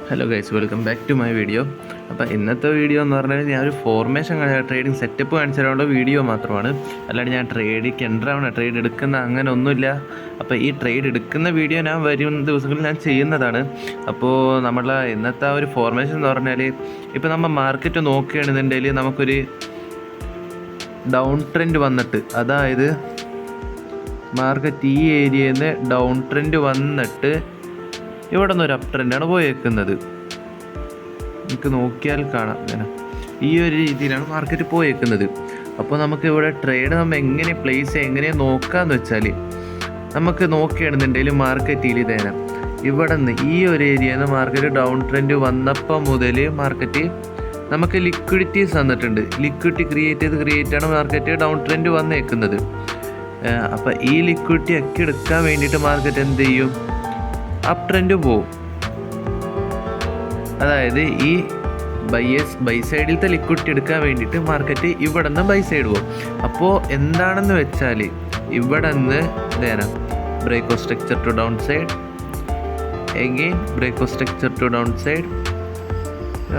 Hello guys, welcome back to my video. അപ്പോൾ ഇന്നത്തെ video എന്ന് പറഞ്ഞാൽ ഞാനൊരു ഫോർമേഷൻ ട്രേഡിംഗ് സെറ്റപ്പ് കാണിച്ചു തരാനുള്ള വീഡിയോ മാത്രമാണ്. അല്ലാണ്ട് ഞാൻ ട്രേഡിക്ക് എൻ്റർ ട്രേഡ് എടുക്കുന്ന അങ്ങനെ ഒന്നുമില്ല. അപ്പോൾ ഈ ട്രേഡ് എടുക്കുന്ന വീഡിയോ ഞാൻ വരും ദിവസങ്ങളിൽ ഞാൻ ചെയ്യുന്നതാണ്. അപ്പോൾ നമ്മളെ ഇന്നത്തെ ഒരു ഫോർമേഷൻ എന്ന് പറഞ്ഞാൽ, ഇപ്പോൾ നമ്മൾ മാർക്കറ്റ് നോക്കുകയാണെന്നുണ്ടെങ്കിൽ നമുക്കൊരു ഡൗൺ ട്രെൻഡ് വന്നിട്ട്, അതായത് മാർക്കറ്റ് ഈ ഏരിയയിൽ നിന്ന് ഡൗൺ ട്രെൻഡ് വന്നിട്ട് ഇവിടെ നിന്ന് ഒരു അപ്പ് ട്രെൻഡാണ് പോയേക്കുന്നത്. നമുക്ക് നോക്കിയാൽ കാണാം, ഇങ്ങനെ ഈ ഒരു രീതിയിലാണ് മാർക്കറ്റ് പോയേക്കുന്നത്. അപ്പോൾ നമുക്ക് ഇവിടെ ട്രേഡ് നമ്മൾ എങ്ങനെ പ്ലേസ് എങ്ങനെ നോക്കാമെന്ന് വെച്ചാൽ, നമുക്ക് നോക്കുകയാണെന്നുണ്ടെങ്കിൽ മാർക്കറ്റിൽ ഇതേനെ ഇവിടെ നിന്ന് ഈ ഒരു ഏരിയയിൽ നിന്ന് മാർക്കറ്റ് ഡൗൺ ട്രെൻഡ് വന്നപ്പോൾ മുതൽ മാർക്കറ്റ് നമുക്ക് ലിക്വിഡിറ്റീസ് തന്നിട്ടുണ്ട്. ലിക്വിഡിറ്റി ക്രിയേറ്റാണ് മാർക്കറ്റ് ഡൗൺ ട്രെൻഡ് വന്നേക്കുന്നത്. അപ്പോൾ ഈ ലിക്വിഡിറ്റി ഒക്കെ എടുക്കാൻ വേണ്ടിയിട്ട് മാർക്കറ്റ് എന്ത് ചെയ്യും? അപ്പ് ട്രെൻഡ് പോവും. അതായത് ഈ ബൈ സൈഡിലത്തെ ലിക്വിഡിറ്റി എടുക്കാൻ വേണ്ടിയിട്ട് മാർക്കറ്റ് ഇവിടെ നിന്ന് ബൈ സൈഡ് പോകും. അപ്പോൾ എന്താണെന്ന് വെച്ചാൽ, ഇവിടെ നിന്ന് നേരം break of structure to down side, again break of structure to down side.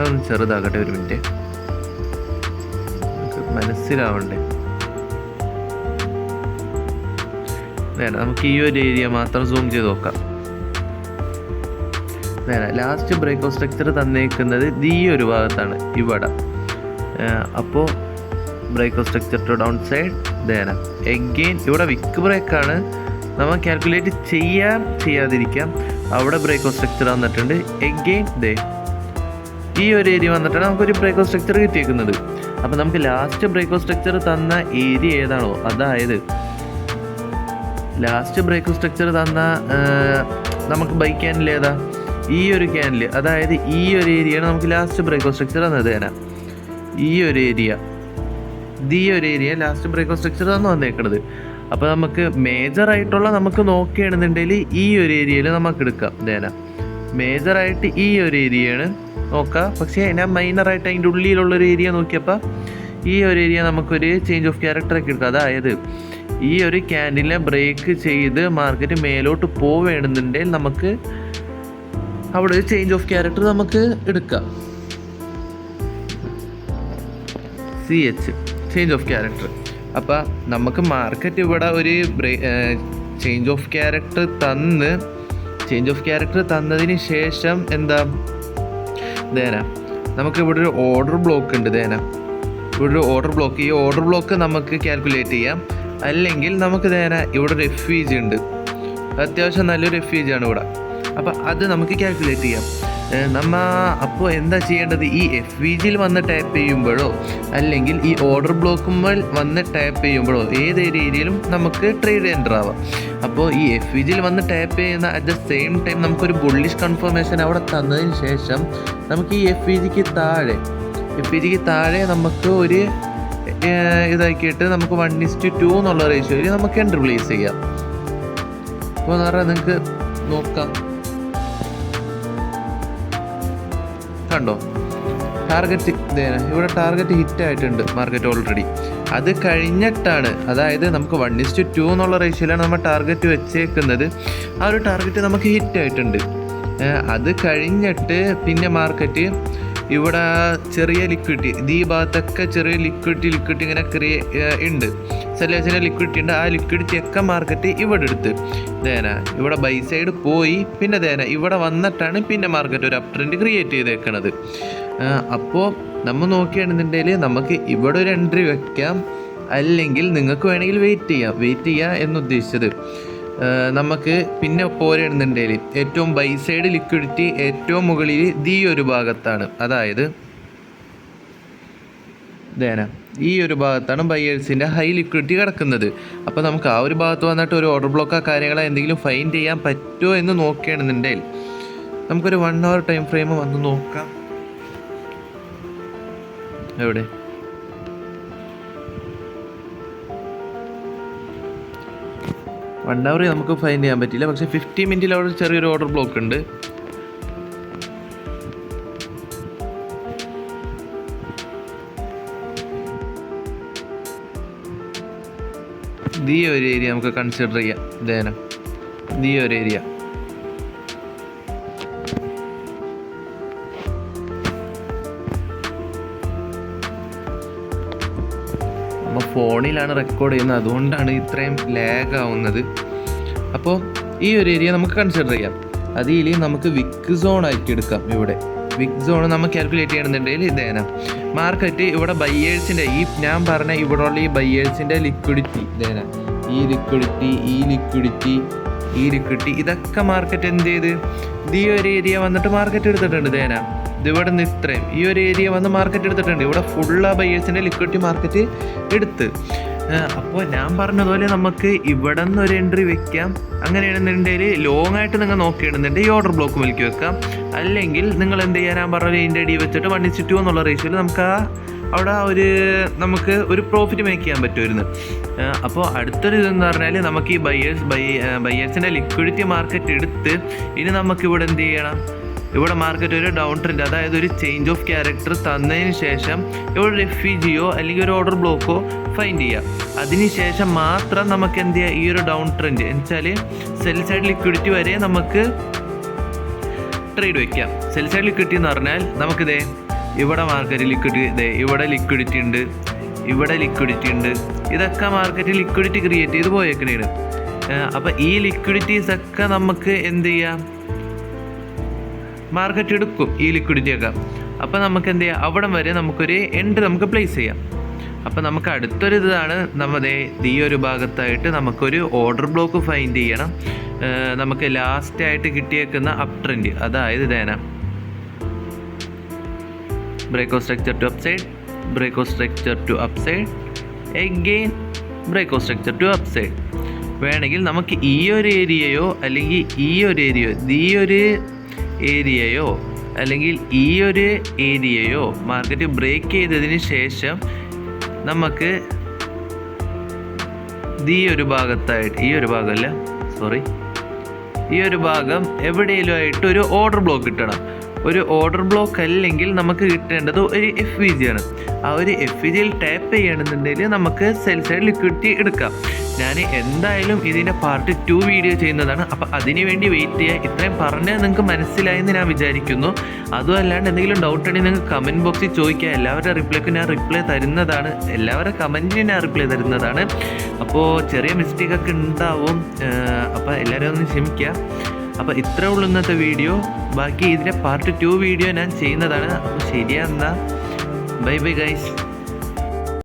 ഒന്ന് ചെറുതാകട്ടെ, ഒരു മിനിറ്റ്, മനസ്സിലാവണ്ടേ. നമുക്ക് ഈ ഒരു ഏരിയ മാത്രം സൂം ചെയ്ത് നോക്കാം. ലാസ്റ്റ് ബ്രേക്ക് ഓഫ് സ്ട്രക്ചർ തന്നേക്കുന്നത് ഈ ഒരു ഭാഗത്താണ്, ഇവിടെ. അപ്പോൾ break of structure to down side, again ഇവിടെ വിക്ക് ബ്രേക്കാണ്. നമ്മൾ കാൽക്കുലേറ്റ് ചെയ്യാതിരിക്കാം. അവിടെ ബ്രേക്ക് ഓഫ് സ്ട്രക്ചർ വന്നിട്ടുണ്ട്. എഗെയിൻ ഈ ഒരു ഏരിയ വന്നിട്ടാണ് നമുക്കൊരു ബ്രേക്ക് ഓഫ് സ്ട്രക്ചർ കിട്ടിയേക്കുന്നത്. അപ്പോൾ നമുക്ക് ലാസ്റ്റ് ബ്രേക്ക് ഓഫ് സ്ട്രക്ചർ തന്ന ഏരിയ ഏതാണോ, അതായത് ലാസ്റ്റ് ബ്രേക്ക് ഓഫ് സ്ട്രക്ചർ തന്ന നമുക്ക് ബൈ ക്യാനിൽ ഏതാ, ഈ ഒരു ക്യാനിൽ, അതായത് ഈ ഒരു ഏരിയയാണ് നമുക്ക് ലാസ്റ്റ് ബ്രേക്ക് ഓഫ് സ്ട്രക്ചർ തന്നത്. ഈ ഒരു area last break of structure തന്നു വന്നേക്കണത്. അപ്പോൾ നമുക്ക് മേജറായിട്ടുള്ള നമുക്ക് നോക്കുകയാണെന്നുണ്ടെങ്കിൽ ഈ ഒരു ഏരിയയിൽ നമുക്ക് എടുക്കാം. മേജറായിട്ട് ഈ ഒരു ഏരിയയാണ് നോക്കാം. പക്ഷേ ഞാൻ മൈനറായിട്ട് അതിൻ്റെ ഉള്ളിലുള്ളൊരു ഏരിയ നോക്കിയപ്പോൾ ഈ ഒരു ഏരിയ നമുക്കൊരു ചേഞ്ച് ഓഫ് ക്യാരക്ടറൊക്കെ എടുക്കാം. അതായത് ഈ ഒരു ക്യാൻഡിലിനെ ബ്രേക്ക് ചെയ്ത് മാർക്കറ്റ് മേലോട്ട് പോവുകയാണെന്നുണ്ടെങ്കിൽ നമുക്ക് അവിടെ ഒരു ചേഞ്ച് ഓഫ് ക്യാരക്ടർ നമുക്ക് എടുക്കാം. Change of character. അപ്പോൾ നമുക്ക് മാർക്കറ്റ് ഇവിടെ ഒരു ചേഞ്ച് ഓഫ് ക്യാരക്ടർ തന്നതിന് ശേഷം എന്താ നമുക്ക് ഇവിടെ ഒരു ഓർഡർ ബ്ലോക്ക് ഉണ്ട്. ഇവിടെ ഒരു ഓർഡർ ബ്ലോക്ക്, ഈ ഓർഡർ ബ്ലോക്ക് നമുക്ക് കാൽക്കുലേറ്റ് ചെയ്യാം. അല്ലെങ്കിൽ നമുക്ക് ഇവിടെ ഒരു FVG ഉണ്ട്, അത്യാവശ്യം നല്ലൊരു FVG ആണ് ഇവിടെ. അപ്പോൾ അത് നമുക്ക് കാൽക്കുലേറ്റ് ചെയ്യാം. അപ്പോൾ എന്താ ചെയ്യേണ്ടത്? ഈ FVGയിൽ വന്ന് ടാപ്പ് ചെയ്യുമ്പോഴോ അല്ലെങ്കിൽ ഈ ഓർഡർ ബ്ലോക്കുമ്പോൾ വന്ന് ടാപ്പ് ചെയ്യുമ്പോഴോ ഏത് ഏരിയയിലും നമുക്ക് ട്രേഡ് എൻ്റർ ആവാം. അപ്പോൾ ഈ FVGയിൽ വന്ന് ടാപ്പ് ചെയ്യുന്ന അറ്റ് ദ സെയിം ടൈം നമുക്കൊരു ബുള്ളിഷ് കൺഫർമേഷൻ അവിടെ തന്നതിന് ശേഷം നമുക്ക് ഈ FVGക്ക് താഴെ നമുക്ക് ഒരു ഇതാക്കിയിട്ട് നമുക്ക് 1:2 എന്നുള്ള റേഷ്യോയിൽ നമുക്ക് എൻ്റർ പ്ലേസ് ചെയ്യാം. അപ്പോൾ എന്ന് പറഞ്ഞാൽ നിങ്ങൾക്ക് നോക്കാം, കണ്ടോ ടാർഗറ്റ്. ഇവിടെ ടാർഗറ്റ് ഹിറ്റ് ആയിട്ടുണ്ട് മാർക്കറ്റ് ഓൾറെഡി. അത് കഴിഞ്ഞിട്ടാണ്, അതായത് നമുക്ക് 1:2 എന്നുള്ള റേഷ്യോയിലാണ് നമ്മൾ ടാർഗറ്റ് വെച്ചേക്കുന്നത്. ആ ഒരു ടാർഗറ്റ് നമുക്ക് ഹിറ്റ് ആയിട്ടുണ്ട്. അത് കഴിഞ്ഞിട്ട് പിന്നെ മാർക്കറ്റ് ഇവിടെ ചെറിയ ലിക്വിഡിറ്റി, ഈ ഭാഗത്തൊക്കെ ചെറിയ ലിക്വിഡിറ്റി ഇങ്ങനെ ഉണ്ട്, ചില ലിക്വിഡിറ്റി ഉണ്ട്. ആ ലിക്വിഡിറ്റി ഒക്കെ മാർക്കറ്റ് ഇവിടെ എടുത്ത് ഇവിടെ ബൈ സൈഡ് പോയി. പിന്നെ ഇവിടെ വന്നിട്ടാണ് പിന്നെ മാർക്കറ്റ് ഒരു അപ് ട്രെൻഡ് ക്രിയേറ്റ് ചെയ്തേക്കണത്. അപ്പോൾ നമ്മൾ നോക്കുകയാണെന്നുണ്ടെങ്കിൽ നമുക്ക് ഇവിടെ ഒരു എൻട്രി വെക്കാം, അല്ലെങ്കിൽ നിങ്ങൾക്ക് വേണമെങ്കിൽ വെയിറ്റ് ചെയ്യാം എന്നുദ്ദേശിച്ചത്. നമുക്ക് പിന്നെ പോരുന്നുണ്ടെങ്കിൽ ഏറ്റവും ബൈ സൈഡ് ലിക്വിഡിറ്റി ഏറ്റവും മുകളിൽ ഈ ഒരു ഭാഗത്താണ്, അതായത് ഈ ഒരു ഭാഗത്താണ് ബയേഴ്സിൻ്റെ ഹൈ ലിക്വിഡിറ്റി കിടക്കുന്നത്. അപ്പോൾ നമുക്ക് ആ ഒരു ഭാഗത്ത് വന്നിട്ട് ഒരു ഓർഡർ ബ്ലോക്കോ കാര്യങ്ങളോ എന്തെങ്കിലും ഫൈൻഡ് ചെയ്യാൻ പറ്റുമോ എന്ന് നോക്കുകയാണെന്നുണ്ടെങ്കിൽ നമുക്കൊരു 1 hour ടൈം ഫ്രെയിം വന്ന് നോക്കാം. എവിടെ 1 hour നമുക്ക് ഫൈൻഡ് ചെയ്യാൻ പറ്റില്ല. പക്ഷേ 50 minute അവിടെ ചെറിയൊരു ഓർഡർ ബ്ലോക്ക് ഉണ്ട്. ഈ ഒരു ഏരിയ നമുക്ക് കൺസിഡർ ചെയ്യാം. ഈ ഒരു ഏരിയ ഫോണിലാണ് റെക്കോർഡ് ചെയ്യുന്നത്, അതുകൊണ്ടാണ് ഇത്രയും ലാഗ് ആവുന്നത്. അപ്പോൾ ഈ ഒരു ഏരിയ നമുക്ക് കൺസിഡർ ചെയ്യാം. അതിൽ നമുക്ക് വിക്ക് സോൺ ആക്കി എടുക്കാം. ഇവിടെ വിക്ക് സോൺ നമ്മൾ കാൽക്കുലേറ്റ് ചെയ്യണമെന്നുണ്ടെങ്കിൽ ഇതേനാ മാർക്കറ്റ്. ഇവിടെ ബയ്യേഴ്സിൻ്റെ ഈ ഞാൻ പറഞ്ഞ ഇവിടെയുള്ള ഈ ബയ്യേഴ്സിൻ്റെ ലിക്വിഡിറ്റി ഇതേനാ, ഈ ലിക്വിഡിറ്റി ഇതൊക്കെ മാർക്കറ്റ് എന്ത് ചെയ്ത് ഈ ഒരു ഏരിയ വന്നിട്ട് മാർക്കറ്റ് എടുത്തിട്ടുണ്ട്. ഇതേനാ ഇതിവിടെ നിന്ന് ഇത്രയും ഈ ഒരു ഏരിയ വന്ന് മാർക്കറ്റ് എടുത്തിട്ടുണ്ട്. ഇവിടെ ഫുള്ള് ആ ബയ്യേഴ്സിൻ്റെ ലിക്വിഡിറ്റി മാർക്കറ്റ് എടുത്ത്. അപ്പോൾ ഞാൻ പറഞ്ഞതുപോലെ നമുക്ക് ഇവിടെ നിന്ന് ഒരു എൻട്രി വെക്കാം. അങ്ങനെയാണെന്നുണ്ടെങ്കിൽ ലോങ് ആയിട്ട് നിങ്ങൾ നോക്കിയിടുന്നുണ്ടെങ്കിൽ ഈ ഓർഡർ ബ്ലോക്ക് വിളിക്ക് വെക്കാം. അല്ലെങ്കിൽ നിങ്ങൾ എന്ത് ചെയ്യാൻ ഞാൻ പറഞ്ഞ ഇതിൻ്റെ അടി വെച്ചിട്ട് 1:2 എന്നുള്ള റേഷ്യോയിൽ നമുക്ക് അവിടെ നമുക്ക് ഒരു പ്രോഫിറ്റ് മേക്ക് ചെയ്യാൻ പറ്റുമായിരുന്നു. അപ്പോൾ അടുത്തൊരു ഇതെന്ന് പറഞ്ഞാൽ നമുക്ക് ഈ ബയ്യേഴ്സിൻ്റെ ലിക്വിഡിറ്റി മാർക്കറ്റ് എടുത്ത് ഇനി നമുക്കിവിടെ എന്ത് ചെയ്യണം, ഇവിടെ മാർക്കറ്റ് ഒരു ഡൗൺ ട്രെൻഡ്, അതായത് ഒരു ചേഞ്ച് ഓഫ് ക്യാരക്ടർ തന്നതിന് ശേഷം ഇവിടെ ഒരു FVGയോ അല്ലെങ്കിൽ ഒരു ഓർഡർ ബ്ലോക്കോ ഫൈൻഡ് ചെയ്യാം. അതിനുശേഷം മാത്രം നമുക്ക് എന്ത് ചെയ്യാം, ഈ ഒരു ഡൗൺ ട്രെൻഡ് എന്ന് വെച്ചാൽ സെൽ സൈഡ് ലിക്വിഡിറ്റി വരെ നമുക്ക് ട്രേഡ് വയ്ക്കാം. സെൽ സൈഡ് ലിക്വിഡിറ്റി എന്ന് പറഞ്ഞാൽ നമുക്കിതേ ഇവിടെ മാർക്കറ്റ് ലിക്വിഡിറ്റി, ഇവിടെ ലിക്വിഡിറ്റി ഉണ്ട്, ഇതൊക്കെ മാർക്കറ്റ് ലിക്വിഡിറ്റി ക്രിയേറ്റ് ചെയ്ത് പോയേക്കണേണ്. അപ്പോൾ ഈ ലിക്വിഡിറ്റീസൊക്കെ നമുക്ക് എന്ത് ചെയ്യാം, മാർക്കറ്റ് എടുക്കും ഈ ലിക്വിഡിറ്റിയൊക്കെ. അപ്പോൾ നമുക്ക് എന്ത് ചെയ്യാം, അവിടം വരെ നമുക്കൊരു എൻട്രി നമുക്ക് പ്ലേസ് ചെയ്യാം. അപ്പോൾ നമുക്ക് അടുത്തൊരു ഇതാണ് നമ്മുടെ ഈ ഒരു ഭാഗത്തായിട്ട് നമുക്കൊരു ഓർഡർ ബ്ലോക്ക് ഫൈൻഡ് ചെയ്യണം. നമുക്ക് ലാസ്റ്റായിട്ട് കിട്ടിയേക്കുന്ന അപ് ട്രെൻഡ്, അതായത് ഇതേന break of structure to upside, break of structure to upside, again break of structure to upside. വേണമെങ്കിൽ നമുക്ക് ഈ ഒരു ഏരിയയോ അല്ലെങ്കിൽ ഈ ഒരു ഏരിയയോ മാർക്കറ്റ് ബ്രേക്ക് ചെയ്തതിന് ശേഷം നമുക്ക് ഈ ഒരു ഭാഗം എവിടെയെങ്കിലും ആയിട്ട് ഒരു ഓർഡർ ബ്ലോക്ക് കിട്ടണം. ഒരു ഓർഡർ ബ്ലോക്ക് അല്ലെങ്കിൽ നമുക്ക് കിട്ടേണ്ടത് ഒരു FVG ആണ്. ആ ഒരു FVGയിൽ ടാപ്പ് ചെയ്യണമെന്നുണ്ടെങ്കിൽ നമുക്ക് സെൽ സൈഡ് ലിക്വിഡിറ്റി എടുക്കാം. ഞാൻ എന്തായാലും ഇതിൻ്റെ പാർട്ട് 2 വീഡിയോ ചെയ്യുന്നതാണ്. അപ്പോൾ അതിന് വേണ്ടി വെയിറ്റ് ചെയ്യുക. ഇത്രയും പറഞ്ഞാൽ നിങ്ങൾക്ക് മനസ്സിലായെന്ന് ഞാൻ വിചാരിക്കുന്നു. അതും അല്ലാണ്ട് എന്തെങ്കിലും ഡൗട്ട് ഉണ്ടെങ്കിൽ നിങ്ങൾക്ക് കമൻറ്റ് ബോക്സിൽ ചോദിക്കുക. എല്ലാവരുടെ റിപ്ലൈക്കും ഞാൻ റിപ്ലൈ തരുന്നതാണ്. എല്ലാവരുടെ കമൻറ്റിന് ഞാൻ റിപ്ലൈ തരുന്നതാണ്. അപ്പോൾ ചെറിയ മിസ്റ്റേക്കൊക്കെ ഉണ്ടാവും. അപ്പോൾ എല്ലാവരും ഒന്ന് ക്ഷമിക്കുക. അപ്പോൾ ഇത്രേ ഉള്ളൂ ഇന്നത്തെ വീഡിയോ. ബാക്കി ഇതിൻ്റെ പാർട്ട് 2 വീഡിയോ ഞാൻ ചെയ്യുന്നതാണ്. അപ്പോൾ ശരിയാ, എന്നാൽ ബൈ ഗൈസ്.